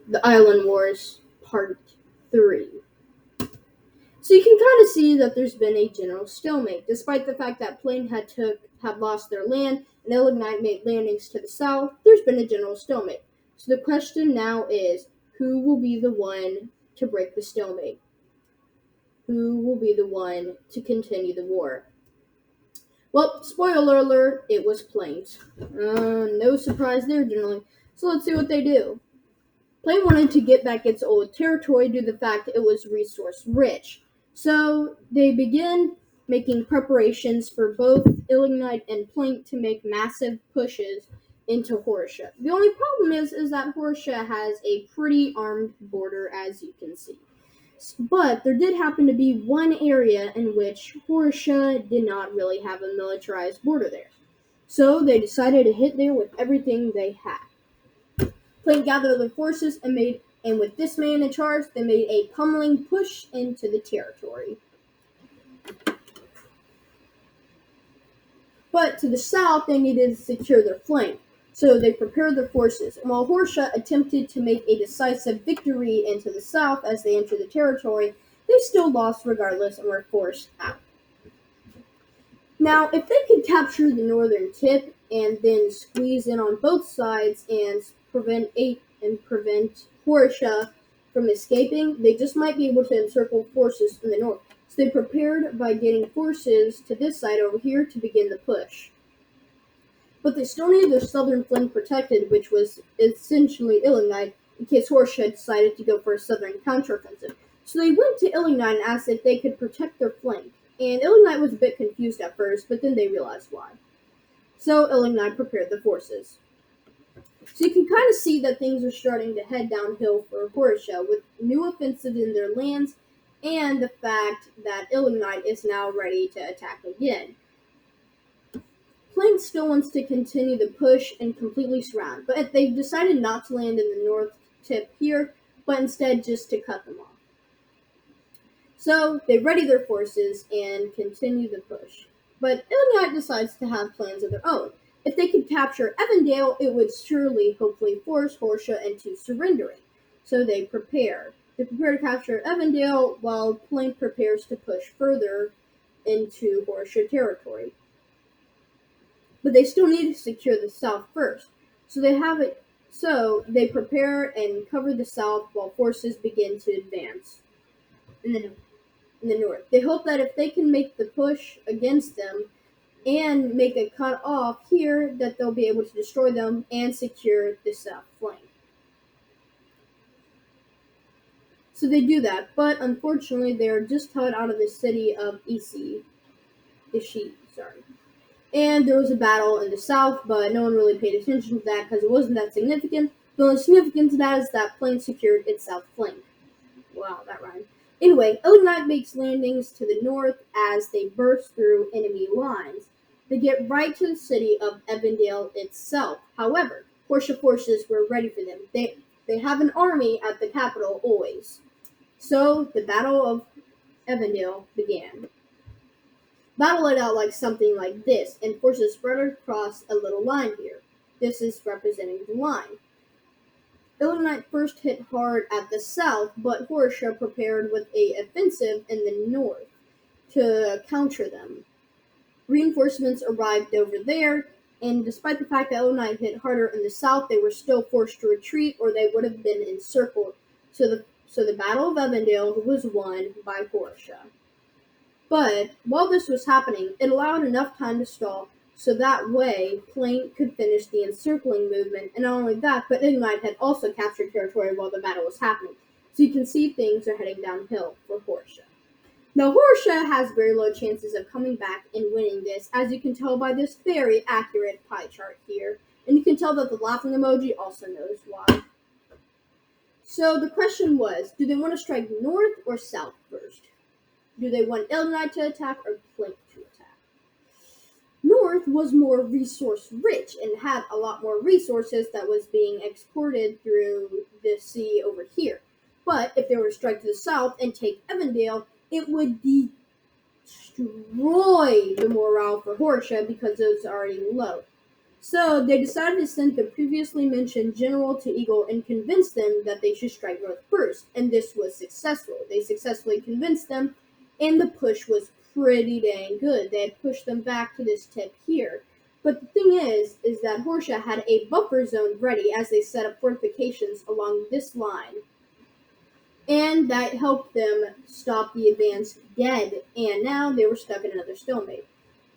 The Island Wars Part 3. So you can kind of see that there's been a general stalemate, despite the fact that Plain have lost their land and Elignite made landings to the south. There's been a general stalemate. So the question now is, who will be the one to break the stalemate? Who will be the one to continue the war? Well, spoiler alert, it was Plains. No surprise there, generally. So let's see what they do. Plain wanted to get back its old territory due to the fact it was resource rich. So they began making preparations for both Ilignite and Plain to make massive pushes into Hortia. The only problem is that Hortia has a pretty armed border, as you can see. But there did happen to be one area in which Hortia did not really have a militarized border there. So they decided to hit there with everything they had. Plain gathered their forces and with this man in charge, they made a pummeling push into the territory. But to the south, they needed to secure their flank, so they prepared their forces. And while Hortia attempted to make a decisive victory into the south as they entered the territory, they still lost regardless and were forced out. Now, if they could capture the northern tip and then squeeze in on both sides and prevent Hortia from escaping, they just might be able to encircle forces in the north. So they prepared by getting forces to this side over here to begin the push. But they still needed their southern flank protected, which was essentially Ilignite, in case Hortia decided to go for a southern counteroffensive. So they went to Ilignite and asked if they could protect their flank. And Ilignite was a bit confused at first, but then they realized why. So Ilignite prepared the forces. So you can kind of see that things are starting to head downhill for Hortia, with new offensives in their lands, and the fact that Ilignite is now ready to attack again. Plain still wants to continue the push and completely surround, but they've decided not to land in the north tip here, but instead just to cut them off. So they ready their forces and continue the push. But Ilignite decides to have plans of their own. If they could capture Evandale, it would surely, hopefully, force Hortia into surrendering. So they prepare. They prepare to capture Evandale while Plain prepares to push further into Hortia territory. But they still need to secure the south first. So they prepare and cover the south while forces begin to advance in the north. They hope that if they can make the push against them and make a cut off here, that they'll be able to destroy them and secure the south flank. So they do that, but unfortunately they are just cut out of the city of Ishi. And there was a battle in the south, but no one really paid attention to that because it wasn't that significant. The only significance to that is that Plain secured its south flank. Wow, that rhymed. Anyway, Ilignite makes landings to the north as they burst through enemy lines. They get right to the city of Evandale itself. However, Hortia forces were ready for them. They have an army at the capital always. So the Battle of Evandale began. Battle laid out like something like this, and forces spread across a little line here. This is representing the line. Ilignite first hit hard at the south, but Hortia prepared with an offensive in the north to counter them. Reinforcements arrived over there, and despite the fact that Ilignite hit harder in the south, they were still forced to retreat or they would have been encircled. So the Battle of Evandale was won by Hortia. But while this was happening, it allowed enough time to stall so that way Plain could finish the encircling movement, and not only that, but Ilignite had also captured territory while the battle was happening. So you can see things are heading downhill for Hortia. Now Hortia has very low chances of coming back and winning this, as you can tell by this very accurate pie chart here. And you can tell that the laughing emoji also knows why. So the question was, do they want to strike north or south first? Do they want Ilignite to attack or Plain to attack? North was more resource rich and had a lot more resources that was being exported through the sea over here. But if they were to strike to the south and take Evandale, it would destroy the morale for Hortia because it was already low. So they decided to send the previously mentioned general to Eagle and convince them that they should strike north first, and this was successful. They successfully convinced them, and the push was pretty dang good. They had pushed them back to this tip here. But the thing is that Horsa had a buffer zone ready as they set up fortifications along this line, and that helped them stop the advance dead, and now they were stuck in another stalemate.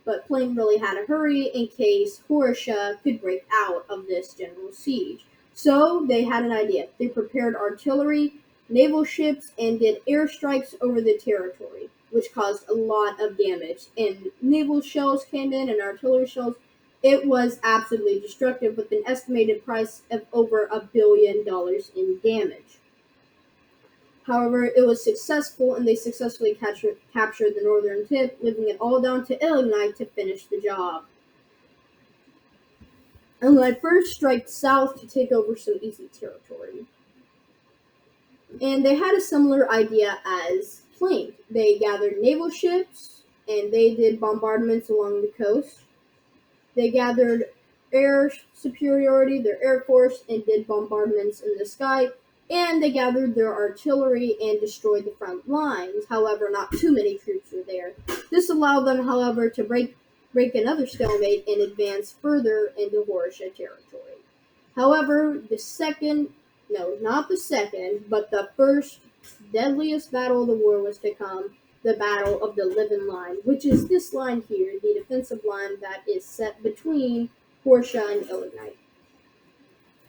But Plain really had to hurry in case Horusha could break out of this general siege. So they had an idea. They prepared artillery, naval ships, and did airstrikes over the territory, which caused a lot of damage. And naval shells came in and artillery shells. It was absolutely destructive with an estimated price of over $1 billion in damage. However, it was successful, and they successfully captured the northern tip, leaving it all down to Illinois to finish the job. Illinois first struck south to take over some easy territory. And they had a similar idea as Plain. They gathered naval ships, and they did bombardments along the coast. They gathered air superiority, their air force, and did bombardments in the sky, and they gathered their artillery and destroyed the front lines. However, not too many troops were there. This allowed them, however, to break another stalemate and advance further into Horusha territory. However, not the second, but the first deadliest battle of the war was to come, the Battle of the Living Line, which is this line here, the defensive line that is set between Horusha and Illinois.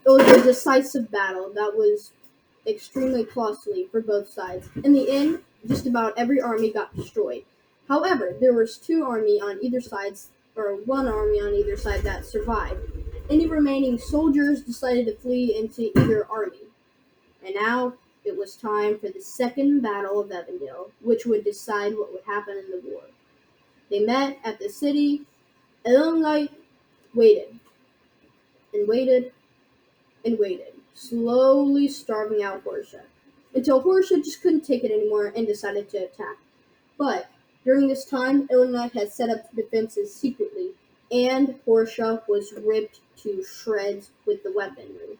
It was a decisive battle that was extremely costly for both sides. In the end, just about every army got destroyed. However, there was one army on either side that survived. Any remaining soldiers decided to flee into either army. And now it was time for the Second Battle of Evandale, which would decide what would happen in the war. They met at the city. Illinois waited and waited and waited, slowly starving out Horusha, until Horusha just couldn't take it anymore and decided to attack. But during this time, Illinois had set up defenses secretly, and Horusha was ripped to shreds with the weaponry.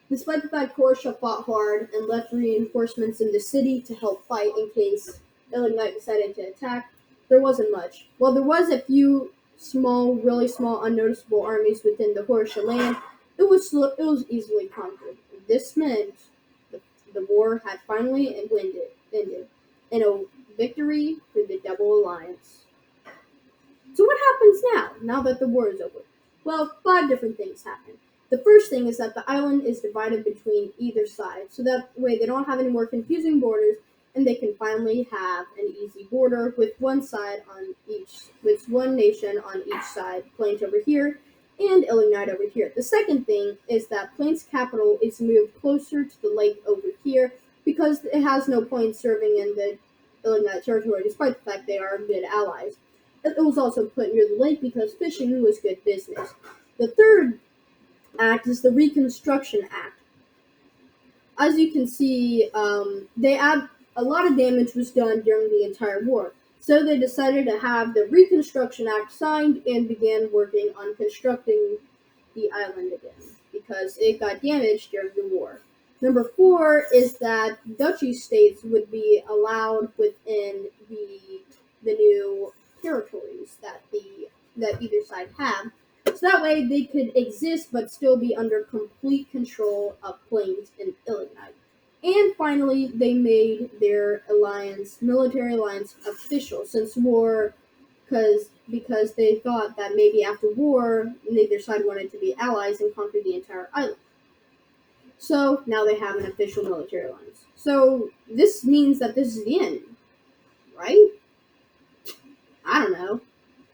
Despite the fact Horusha fought hard and left reinforcements in the city to help fight in case Illinois decided to attack, there wasn't much. While there was a few really small, unnoticeable armies within the Horusha land, it was easily conquered. This meant the war had finally ended in a victory for the Double Alliance. So what happens now that the war is over? Well, 5 different things happen. The first thing is that the island is divided between either side, so that way they don't have any more confusing borders, and they can finally have an easy border with one nation on each side, Plains over here, and Illinois over here. The second thing is that Plains' capital is moved closer to the lake over here because it has no point serving in the Illinois territory, despite the fact they are good allies. It was also put near the lake because fishing was good business. The third act is the Reconstruction Act. As you can see, a lot of damage was done during the entire war. So they decided to have the Reconstruction Act signed and began working on constructing the island again because it got damaged during the war. Number 4 is that duchy states would be allowed within the new territories that either side had. So that way they could exist but still be under complete control of Plains and Illinois. And finally, they made their military alliance, official since war, because they thought that maybe after war, neither side wanted to be allies and conquer the entire island. So now they have an official military alliance. So this means that this is the end, right? I don't know.